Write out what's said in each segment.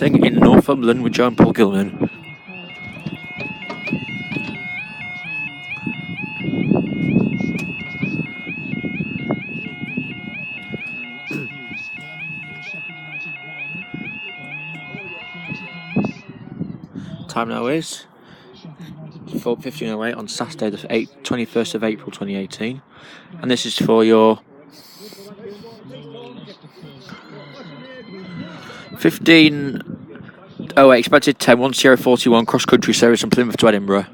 Racing in Northumberland with Joe and Paul Gilman. Time now is 4:15:08 on Saturday, the 21st of April 2018, and this is for your 15:08 expected 10-1041 cross country service from Plymouth to Edinburgh.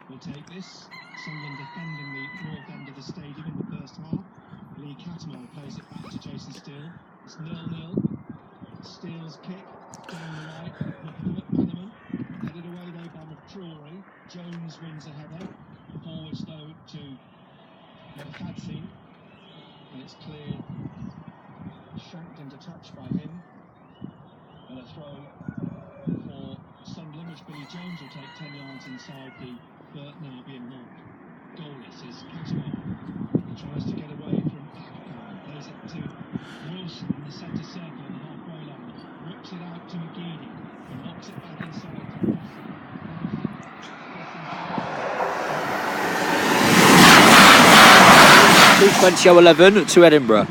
Will take this. Sunderland defending the north end of the stadium in the first half. Lee Cattermole plays it back to Jason Steele. It's 0-0. Steele's kick down the right. McManaman headed away though by McCrory. Jones wins a header. Forwards though to Fadzine. And it's cleared. Shanked into touch by him. And a throw for Sunderland, which Billy Jones will take 10 yards inside the now being marked. Goalless is Cattermole. Tries to get away from Akpan. Plays it to Wilson in the centre circle on the halfway line. Whips it out to McGeady and knocks it back inside to 2:20:11 to Edinburgh.